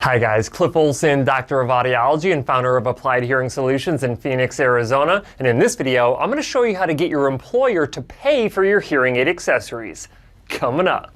Hi guys, Cliff Olson, Doctor of Audiology and founder of Applied Hearing Solutions in Phoenix, Arizona. And in this video, I'm going to show you how to get your employer to pay for your hearing aid accessories. Coming up.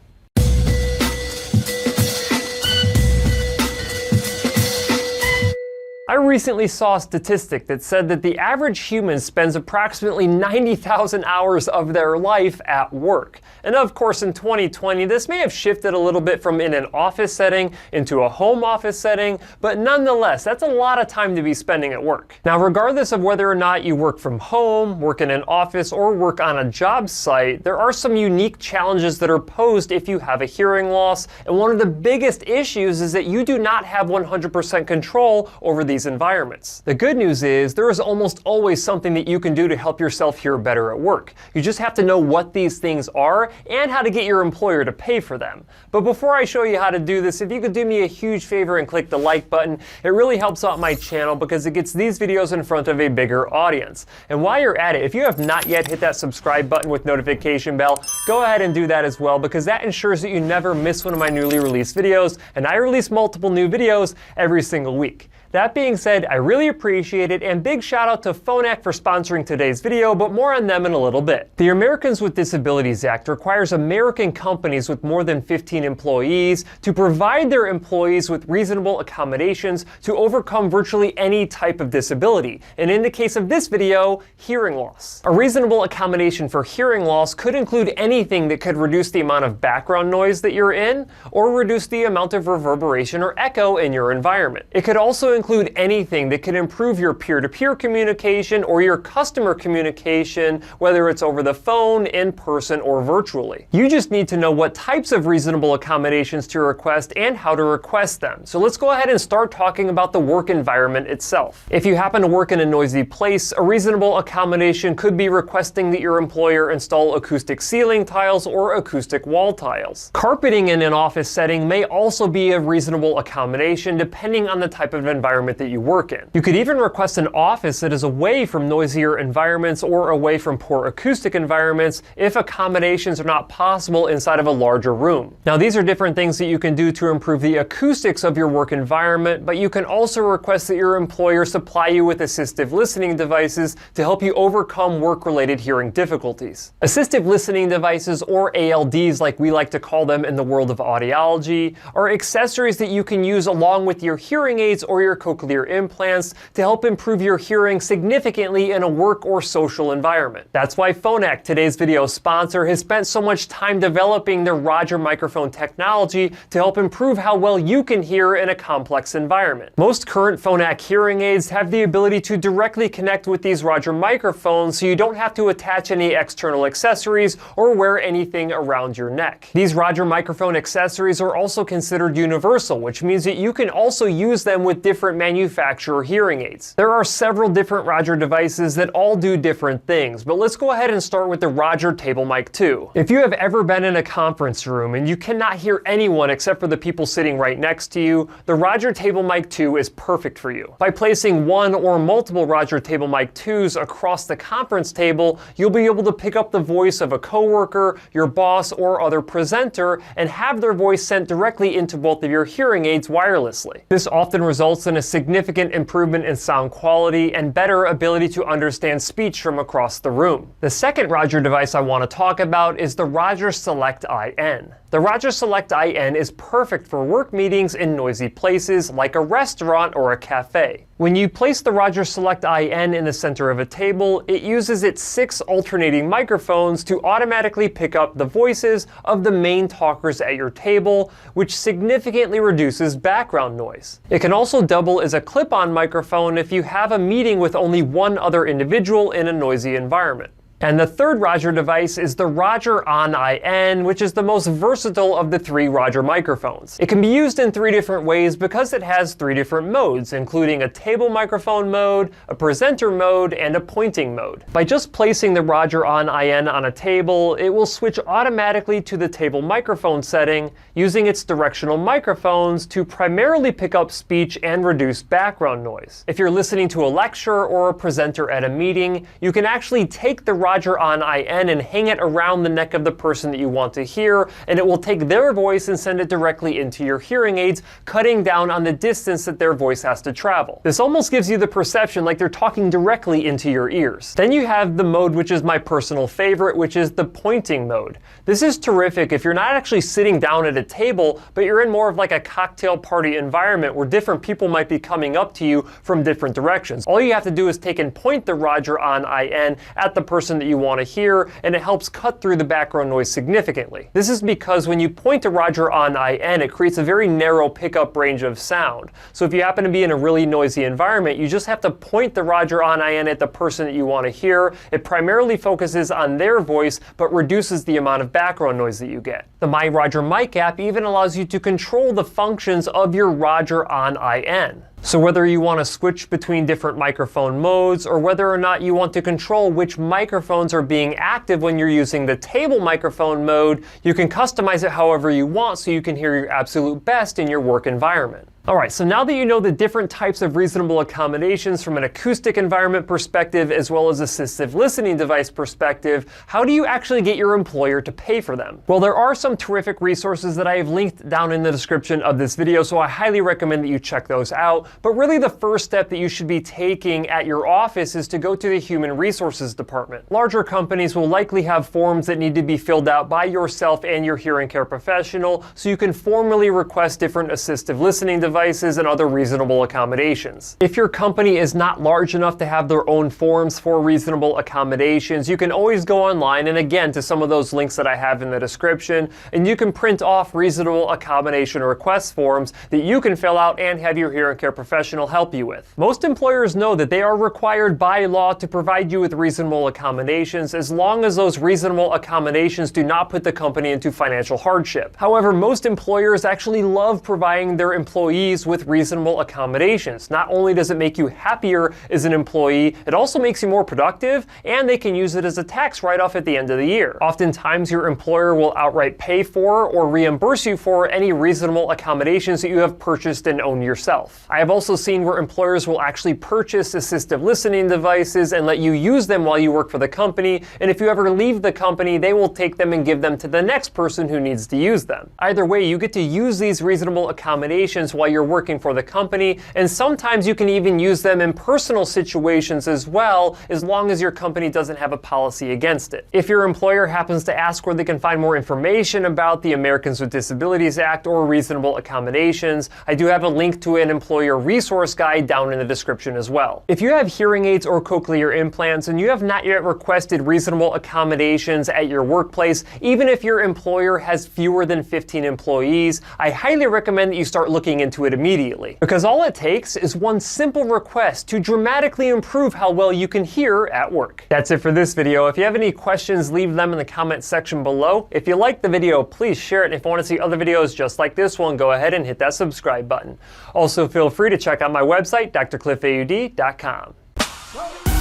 I recently saw a statistic that said that the average human spends approximately 90,000 hours of their life at work. And of course, in 2020, this may have shifted a little bit from in an office setting into a home office setting, but nonetheless, that's a lot of time to be spending at work. Now, regardless of whether or not you work from home, work in an office, or work on a job site, there are some unique challenges that are posed if you have a hearing loss. And one of the biggest issues is that you do not have 100% control over these environments. The good news is there is almost always something that you can do to help yourself hear better at work. You just have to know what these things are and how to get your employer to pay for them. But before I show you how to do this, if you could do me a huge favor and click the like button, it really helps out my channel because it gets these videos in front of a bigger audience. And while you're at it, if you have not yet hit that subscribe button with notification bell, go ahead and do that as well because that ensures that you never miss one of my newly released videos, and I release multiple new videos every single week. That being said, I really appreciate it, and big shout out to Phonak for sponsoring today's video, but more on them in a little bit. The Americans with Disabilities Act requires American companies with more than 15 employees to provide their employees with reasonable accommodations to overcome virtually any type of disability, and in the case of this video, hearing loss. A reasonable accommodation for hearing loss could include anything that could reduce the amount of background noise that you're in, or reduce the amount of reverberation or echo in your environment. It could also include anything that can improve your peer-to-peer communication or your customer communication, whether it's over the phone, in person, or virtually. You just need to know what types of reasonable accommodations to request and how to request them. So let's go ahead and start talking about the work environment itself. If you happen to work in a noisy place, a reasonable accommodation could be requesting that your employer install acoustic ceiling tiles or acoustic wall tiles. Carpeting in an office setting may also be a reasonable accommodation depending on the type of environment that you work in. You could even request an office that is away from noisier environments or away from poor acoustic environments if accommodations are not possible inside of a larger room. Now, these are different things that you can do to improve the acoustics of your work environment, but you can also request that your employer supply you with assistive listening devices to help you overcome work-related hearing difficulties. Assistive listening devices, or ALDs like we like to call them in the world of audiology, are accessories that you can use along with your hearing aids or your cochlear implants to help improve your hearing significantly in a work or social environment. That's why Phonak, today's video sponsor, has spent so much time developing their Roger microphone technology to help improve how well you can hear in a complex environment. Most current Phonak hearing aids have the ability to directly connect with these Roger microphones, so you don't have to attach any external accessories or wear anything around your neck. These Roger microphone accessories are also considered universal, which means that you can also use them with different manufacturer hearing aids. There are several different Roger devices that all do different things, but let's go ahead and start with the Roger TableMic 2. If you have ever been in a conference room and you cannot hear anyone except for the people sitting right next to you, the Roger TableMic 2 is perfect for you. By placing one or multiple Roger TableMic 2s across the conference table, you'll be able to pick up the voice of a coworker, your boss, or other presenter and have their voice sent directly into both of your hearing aids wirelessly. This often results in a significant improvement in sound quality and better ability to understand speech from across the room. The second Roger device I want to talk about is the Roger Select IN. The Roger Select IN is perfect for work meetings in noisy places like a restaurant or a cafe. When you place the Roger Select IN in the center of a table, it uses its 6 alternating microphones to automatically pick up the voices of the main talkers at your table, which significantly reduces background noise. It can also double as a clip-on microphone if you have a meeting with only one other individual in a noisy environment. And the third Roger device is the Roger On IN, which is the most versatile of the 3 Roger microphones. It can be used in 3 different ways because it has 3 different modes, including a table microphone mode, a presenter mode, and a pointing mode. By just placing the Roger On IN on a table, it will switch automatically to the table microphone setting, using its directional microphones to primarily pick up speech and reduce background noise. If you're listening to a lecture or a presenter at a meeting, you can actually take the Roger on IN and hang it around the neck of the person that you want to hear, and it will take their voice and send it directly into your hearing aids, cutting down on the distance that their voice has to travel. This almost gives you the perception like they're talking directly into your ears. Then you have the mode which is my personal favorite, which is the pointing mode. This is terrific if you're not actually sitting down at a table, but you're in more of like a cocktail party environment where different people might be coming up to you from different directions. All you have to do is take and point the Roger on IN at the person that you want to hear, and it helps cut through the background noise significantly. This is because when you point to Roger on IN, it creates a very narrow pickup range of sound. So if you happen to be in a really noisy environment, you just have to point the Roger on IN at the person that you want to hear. It primarily focuses on their voice, but reduces the amount of background noise that you get. The MyRoger Mic app even allows you to control the functions of your Roger on IN. So whether you want to switch between different microphone modes, or whether or not you want to control which microphones are being active when you're using the table microphone mode, you can customize it however you want so you can hear your absolute best in your work environment. Alright, so now that you know the different types of reasonable accommodations from an acoustic environment perspective as well as assistive listening device perspective, how do you actually get your employer to pay for them? Well, there are some terrific resources that I have linked down in the description of this video, so I highly recommend that you check those out. But really the first step that you should be taking at your office is to go to the Human Resources Department. Larger companies will likely have forms that need to be filled out by yourself and your hearing care professional, so you can formally request different assistive listening devices and other reasonable accommodations. If your company is not large enough to have their own forms for reasonable accommodations, you can always go online and again to some of those links that I have in the description, and you can print off reasonable accommodation request forms that you can fill out and have your hearing care professional help you with. Most employers know that they are required by law to provide you with reasonable accommodations as long as those reasonable accommodations do not put the company into financial hardship. However, most employers actually love providing their employees with reasonable accommodations. Not only does it make you happier as an employee, it also makes you more productive, and they can use it as a tax write-off at the end of the year. Oftentimes, your employer will outright pay for or reimburse you for any reasonable accommodations that you have purchased and own yourself. I have also seen where employers will actually purchase assistive listening devices and let you use them while you work for the company, and if you ever leave the company, they will take them and give them to the next person who needs to use them. Either way, you get to use these reasonable accommodations while you're working for the company, and sometimes you can even use them in personal situations as well, as long as your company doesn't have a policy against it. If your employer happens to ask where they can find more information about the Americans with Disabilities Act or reasonable accommodations, I do have a link to an employer resource guide down in the description as well. If you have hearing aids or cochlear implants and you have not yet requested reasonable accommodations at your workplace, even if your employer has fewer than 15 employees, I highly recommend that you start looking into it immediately. Because all it takes is one simple request to dramatically improve how well you can hear at work. That's it for this video. If you have any questions, leave them in the comment section below. If you liked the video, please share it. And if you want to see other videos just like this one, go ahead and hit that subscribe button. Also, feel free to check out my website, drcliffaud.com.